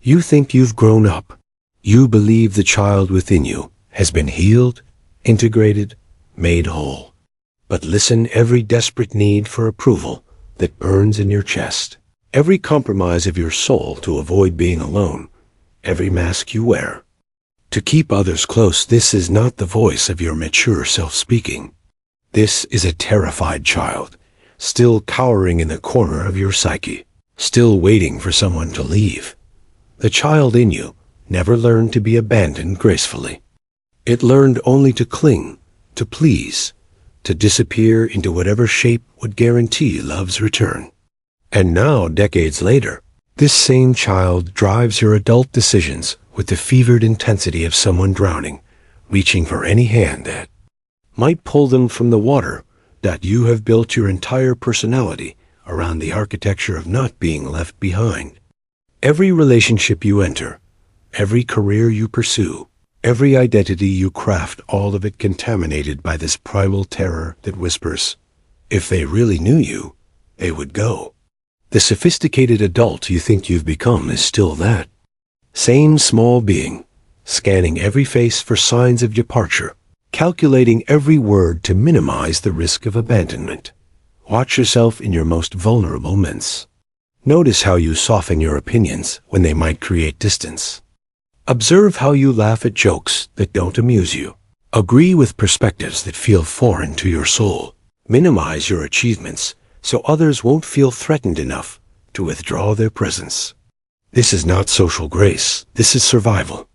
You think you've grown up. You believe the child within you has been healed, integrated, made whole. But listen, every desperate need for approval that burns in your chest, every compromise of your soul to avoid being alone, every mask you wear to keep others close, this is not the voice of your mature self speaking. This is a terrified child, still cowering in the corner of your psyche, still waiting for someone to leave. The child in you never learned to be abandoned gracefully. It learned only to cling, to please, to disappear into whatever shape would guarantee love's return. And now, decades later, this same child drives your adult decisions with the fevered intensity of someone drowning, reaching for any hand that might pull them from the water. That you have built your entire personality around the architecture of not being left behind. Every relationship you enter, every career you pursue, every identity you craft, all of it contaminated by this primal terror that whispers, if they really knew you, they would go. The sophisticated adult you think you've become is still that same small being, scanning every face for signs of departure, calculating every word to minimize the risk of abandonment. Watch yourself in your most vulnerable moments. Notice how you soften your opinions when they might create distance. Observe how you laugh at jokes that don't amuse you. Agree with perspectives that feel foreign to your soul. Minimize your achievements so others won't feel threatened enough to withdraw their presence. This is not social grace. This is survival.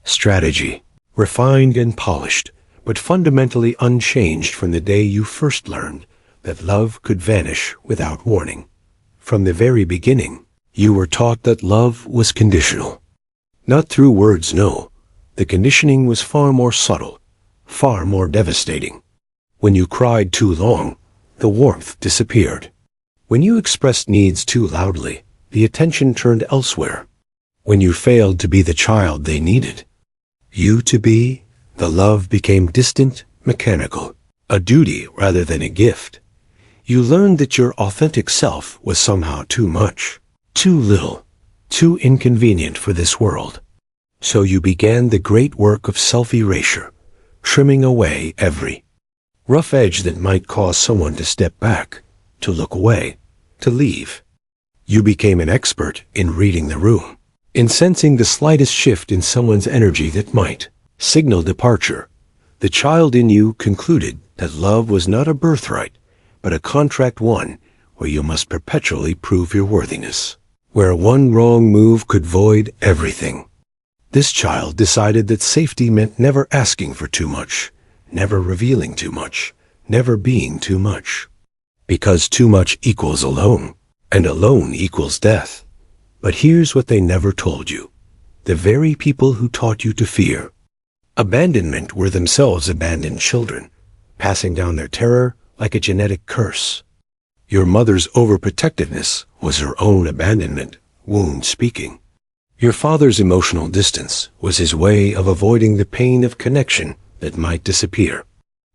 Strategy, refined and polished, but fundamentally unchanged from the day you first learned that love could vanish without warning. From the very beginning, you were taught that love was conditional. Not through words, no. The conditioning was far more subtle, far more devastating. When you cried too long, the warmth disappeared. When you expressed needs too loudly, the attention turned elsewhere. When you failed to be the child they needed you to be, the love became distant, mechanical, a duty rather than a gift. You learned that your authentic self was somehow too much, too little, too inconvenient for this world. So you began the great work of self-erasure, trimming away every rough edge that might cause someone to step back, to look away, to leave. You became an expert in reading the room, in sensing the slightest shift in someone's energy that might signal departure. The child in you concluded that love was not a birthright, but a contract one where you must perpetually prove your worthiness, where one wrong move could void everything. This child decided that safety meant never asking for too much, never revealing too much, never being too much. Because too much equals alone, and alone equals death. But here's what they never told you. The very people who taught you to fear abandonment were themselves abandoned children, passing down their terror like a genetic curse. Your mother's overprotectiveness was her own abandonment, wound speaking. Your father's emotional distance was his way of avoiding the pain of connection that might disappear.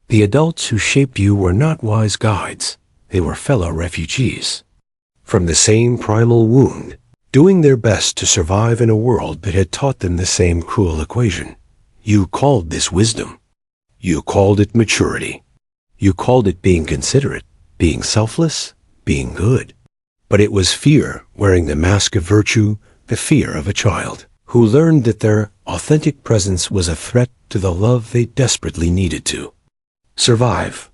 The adults who shaped you were not wise guides. They were fellow refugees from the same primal wound, doing their best to survive in a world that had taught them the same cruel equation. You called this wisdom. You called it maturity. You called it being considerate, being selfless, being good. But it was fear wearing the mask of virtue, the fear of a child who learned that their authentic presence was a threat to the love they desperately needed to survive.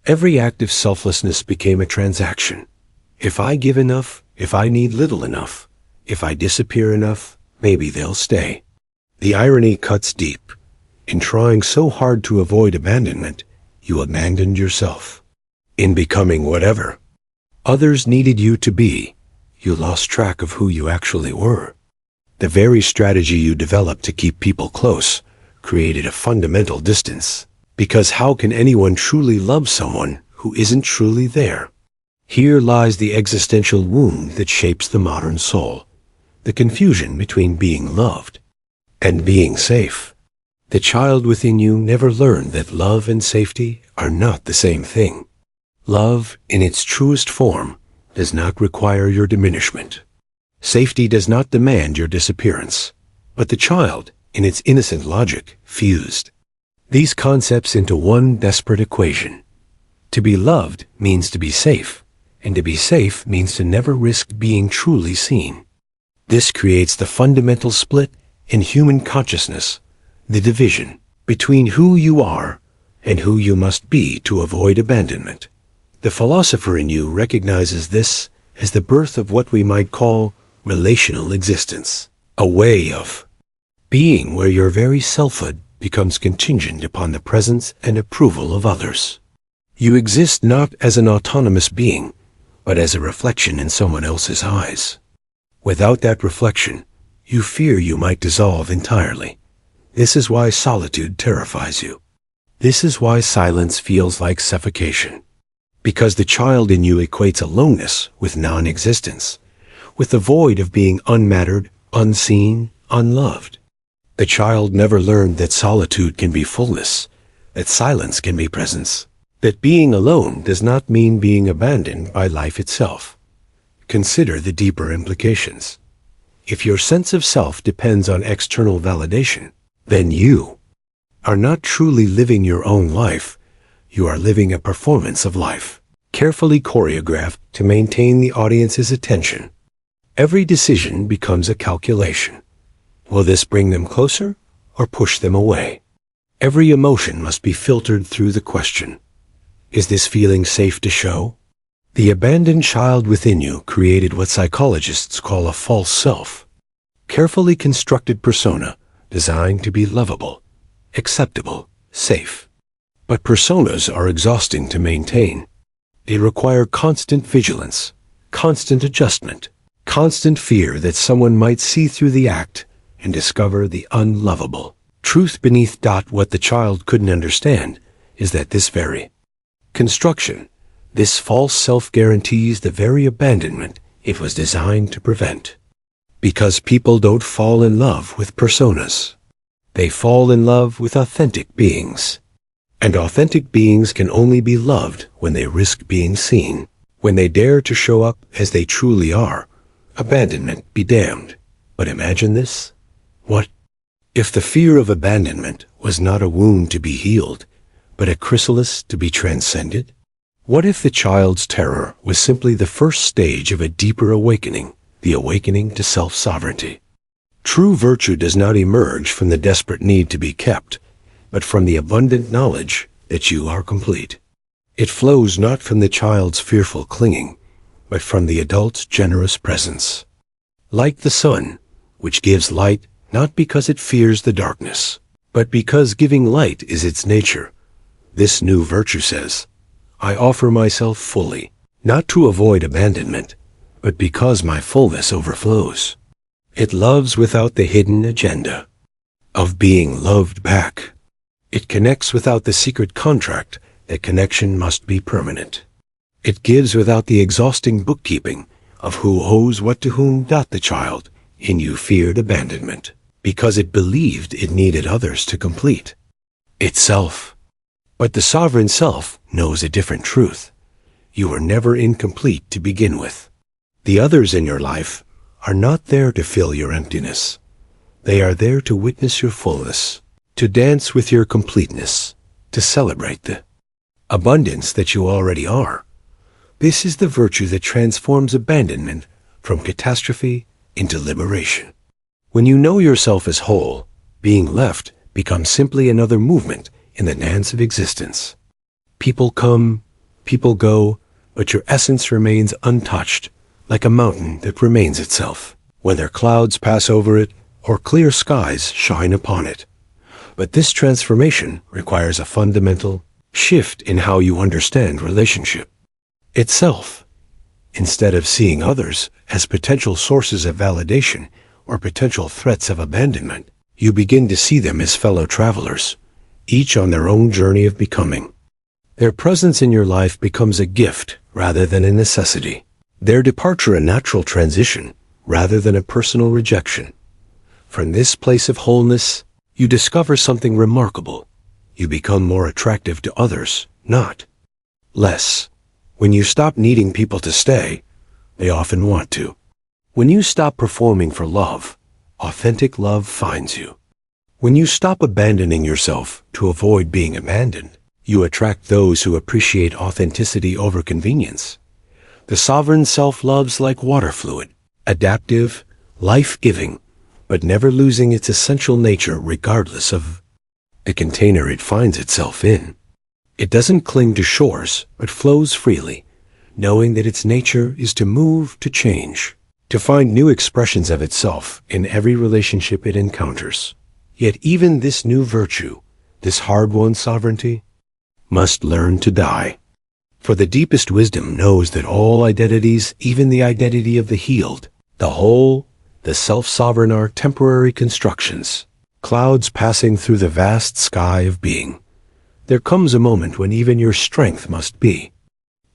Every act of selflessness became a transaction. If I give enough, if I need little enough, if I disappear enough, maybe they'll stay. The irony cuts deep. In trying so hard to avoid abandonment, you abandoned yourself. In becoming whatever others needed you to be, you lost track of who you actually were. The very strategy you developed to keep people close created a fundamental distance. Because how can anyone truly love someone who isn't truly there? Here lies the existential wound that shapes the modern soul. The confusion between being loved and being safe. The child within you never learned that love and safety are not the same thing. Love, in its truest form, does not require your diminishment. Safety does not demand your disappearance, but the child, in its innocent logic, fused these concepts into one desperate equation. To be loved means to be safe, and to be safe means to never risk being truly seen. This creates the fundamental split in human consciousness, the division between who you are and who you must be to avoid abandonment. The philosopher in you recognizes this as the birth of what we might call relational existence, a way of being where your very selfhood becomes contingent upon the presence and approval of others. You exist not as an autonomous being, but as a reflection in someone else's eyes. Without that reflection, you fear you might dissolve entirely. This is why solitude terrifies you. This is why silence feels like suffocation. Because the child in you equates aloneness with non-existence, with the void of being unmattered, unseen, unloved. The child never learned that solitude can be fullness, that silence can be presence, that being alone does not mean being abandoned by life itself. Consider the deeper implications. If your sense of self depends on external validation, then you are not truly living your own life. You are living a performance of life, carefully choreographed to maintain the audience's attention. Every decision becomes a calculation. Will this bring them closer or push them away? Every emotion must be filtered through the question, is this feeling safe to show? The abandoned child within you created what psychologists call a false self, carefully constructed persona designed to be lovable, acceptable, safe. But personas are exhausting to maintain. They require constant vigilance, constant adjustment, constant fear that someone might see through the act and discover the unlovable. Truth beneath what the child couldn't understand is that this very construction, this false self guarantees the very abandonment it was designed to prevent. Because people don't fall in love with personas. They fall in love with authentic beings. And authentic beings can only be loved when they risk being seen, when they dare to show up as they truly are. Abandonment be damned. But imagine this. What if the fear of abandonment was not a wound to be healed, but a chrysalis to be transcended? What if the child's terror was simply the first stage of a deeper awakening, the awakening to self-sovereignty? True virtue does not emerge from the desperate need to be kept, but from the abundant knowledge that you are complete. It flows not from the child's fearful clinging, but from the adult's generous presence. Like the sun, which gives light not because it fears the darkness, but because giving light is its nature. This new virtue says, I offer myself fully, not to avoid abandonment, but because my fullness overflows. It loves without the hidden agenda of being loved back. It connects without the secret contract that connection must be permanent. It gives without the exhausting bookkeeping of who owes what to whom. The child in you feared abandonment because it believed it needed others to complete itself. But the sovereign self knows a different truth. You were never incomplete to begin with. The others in your life are not there to fill your emptiness. They are there to witness your fullness, to dance with your completeness, to celebrate the abundance that you already are. This is the virtue that transforms abandonment from catastrophe into liberation. When you know yourself as whole, being left becomes simply another movement in the dance of existence. People come, people go, but your essence remains untouched, like a mountain that remains itself, whether clouds pass over it or clear skies shine upon it. But this transformation requires a fundamental shift in how you understand relationship itself. Instead of seeing others as potential sources of validation or potential threats of abandonment, you begin to see them as fellow travelers, each on their own journey of becoming. Their presence in your life becomes a gift rather than a necessity. Their departure a natural transition rather than a personal rejection. From this place of wholeness, you discover something remarkable. You become more attractive to others, not less. When you stop needing people to stay, they often want to. When you stop performing for love, authentic love finds you. When you stop abandoning yourself to avoid being abandoned, you attract those who appreciate authenticity over convenience. The sovereign self loves like water fluid, adaptive, life-giving, but never losing its essential nature regardless of the container it finds itself in. It doesn't cling to shores, but flows freely, knowing that its nature is to move, to change, to find new expressions of itself in every relationship it encounters. Yet even this new virtue, this hard-won sovereignty, must learn to die. For the deepest wisdom knows that all identities, even the identity of the healed, the whole, the self-sovereign, are temporary constructions, clouds passing through the vast sky of being. There comes a moment when even your strength must be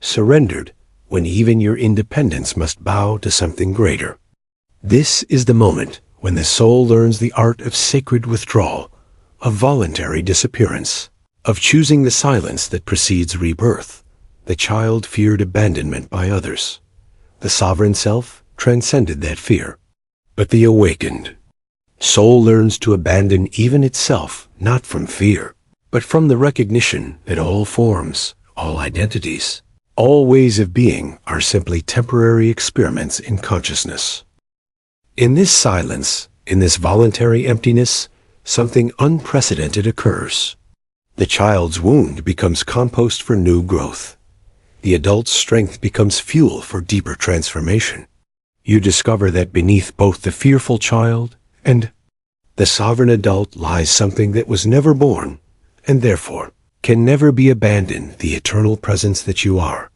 surrendered, when even your independence must bow to something greater. This is the moment when the soul learns the art of sacred withdrawal, of voluntary disappearance, of choosing the silence that precedes rebirth. The child feared abandonment by others. The sovereign self transcended that fear. But the awakened soul learns to abandon even itself, not from fear, but from the recognition that all forms, all identities, all ways of being are simply temporary experiments in consciousness. In this silence, in this voluntary emptiness, something unprecedented occurs. The child's wound becomes compost for new growth. The adult's strength becomes fuel for deeper transformation. You discover that beneath both the fearful child and the sovereign adult lies something that was never born, and therefore can never be abandoned, the eternal presence that you are.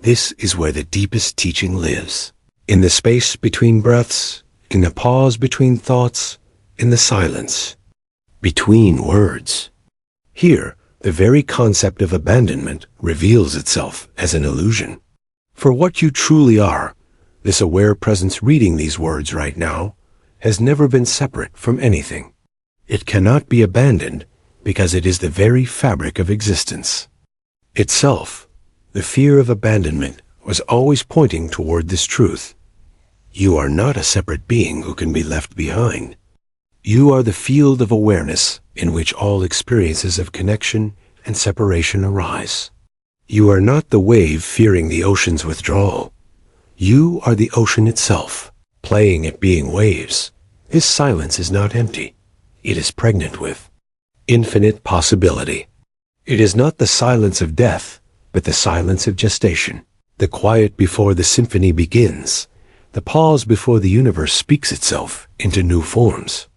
This is where the deepest teaching lives. In the space between breaths, in the pause between thoughts, in the silence between words. Here, the very concept of abandonment reveals itself as an illusion. For what you truly are, this aware presence reading these words right now, has never been separate from anything. It cannot be abandoned because it is the very fabric of existence. Itself, the fear of abandonment was always pointing toward this truth. You are not a separate being who can be left behind. You are the field of awareness in which all experiences of connection and separation arise. You are not the wave fearing the ocean's withdrawal. You are the ocean itself, playing at being waves. This silence is not empty. It is pregnant with infinite possibility. It is not the silence of death, but the silence of gestation, the quiet before the symphony begins, the pause before the universe speaks itself into new forms.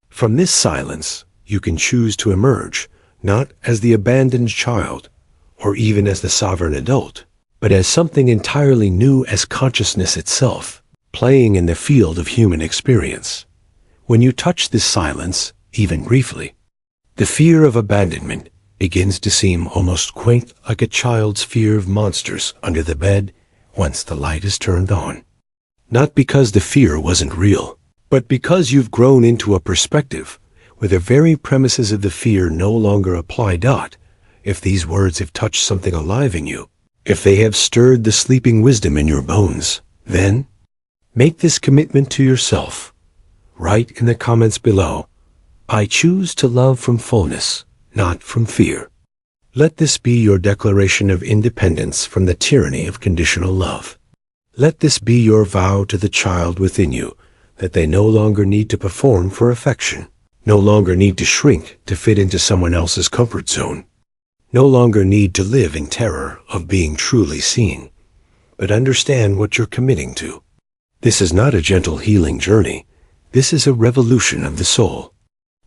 From this silence, you can choose to emerge, not as the abandoned child, or even as the sovereign adult, but as something entirely new, as consciousness itself, playing in the field of human experience. When you touch this silence, even briefly, the fear of abandonment begins to seem almost quaint, like a child's fear of monsters under the bed once the light is turned on. Not because the fear wasn't real, but because you've grown into a perspective where the very premises of the fear no longer apply. If these words have touched something alive in you, if they have stirred the sleeping wisdom in your bones, then make this commitment to yourself. Write in the comments below, I choose to love from fullness, not from fear. Let this be your declaration of independence from the tyranny of conditional love. Let this be your vow to the child within you that they no longer need to perform for affection, no longer need to shrink to fit into someone else's comfort zone, no longer need to live in terror of being truly seen, but understand what you're committing to. This is not a gentle healing journey. This is a revolution of the soul.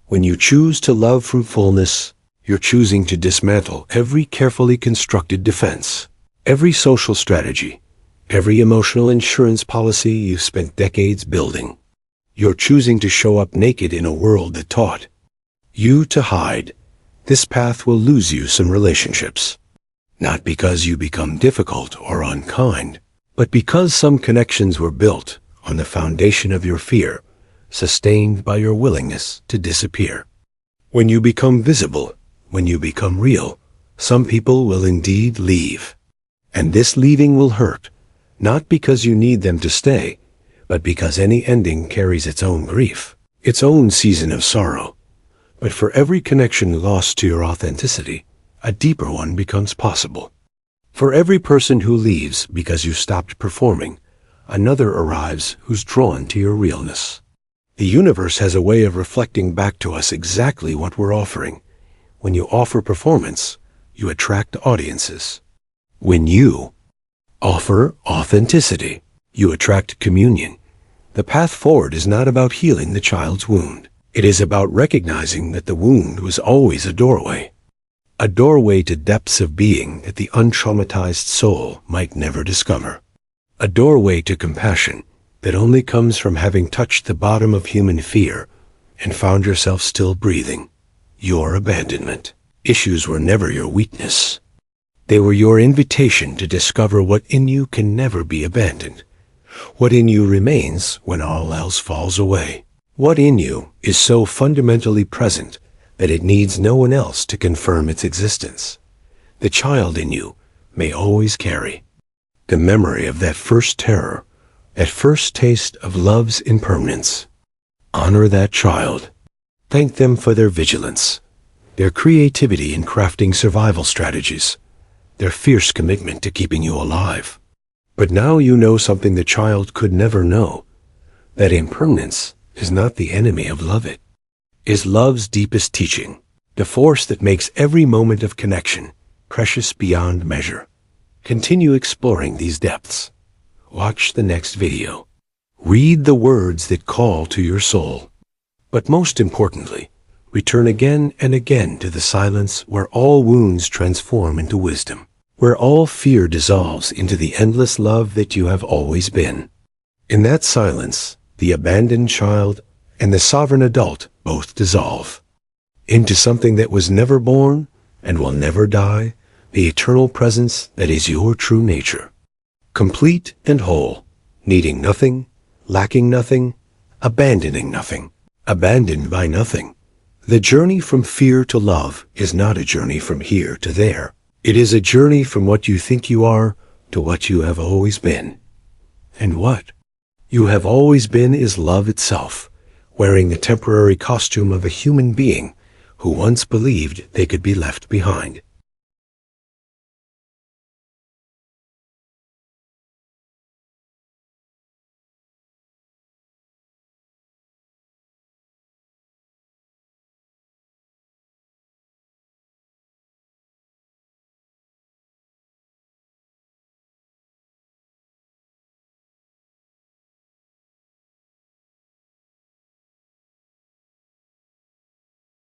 When you choose to love from fullness, you're choosing to dismantle every carefully constructed defense, every social strategy, every emotional insurance policy you've spent decades building. You're choosing to show up naked in a world that taught you to hide. This path will lose you some relationships, not because you become difficult or unkind, but because some connections were built on the foundation of your fear, sustained by your willingness to disappear. When you become visible, when you become real, some people will indeed leave. And this leaving will hurt, not because you need them to stay, but because any ending carries its own grief, its own season of sorrow. But for every connection lost to your authenticity, a deeper one becomes possible. For every person who leaves because you stopped performing, another arrives who's drawn to your realness. The universe has a way of reflecting back to us exactly what we're offering. When you offer performance, you attract audiences. When you offer authenticity, you attract communion. The path forward is not about healing the child's wound. It is about recognizing that the wound was always a doorway to depths of being that the untraumatized soul might never discover. A doorway to compassion that only comes from having touched the bottom of human fear and found yourself still breathing. Your abandonment issues were never your weakness. They were your invitation to discover what in you can never be abandoned. What in you remains when all else falls away. What in you is so fundamentally present that it needs no one else to confirm its existence. The child in you may always carry the memory of that first terror, that first taste of love's impermanence. Honor that child. Thank them for their vigilance, their creativity in crafting survival strategies, their fierce commitment to keeping you alive. But now you know something the child could never know, that impermanence is not the enemy of love. It is love's deepest teaching, the force that makes every moment of connection precious beyond measure. Continue exploring these depths. Watch the next video. Read the words that call to your soul. But most importantly, return again and again to the silence where all wounds transform into wisdom, where all fear dissolves into the endless love that you have always been. In that silence, the abandoned child and the sovereign adult both dissolve into something that was never born and will never die, the eternal presence that is your true nature. Complete and whole, needing nothing, lacking nothing, abandoning nothing, abandoned by nothing. The journey from fear to love is not a journey from here to there. It is a journey from what you think you are to what you have always been. And what you have always been is love itself, wearing the temporary costume of a human being who once believed they could be left behind.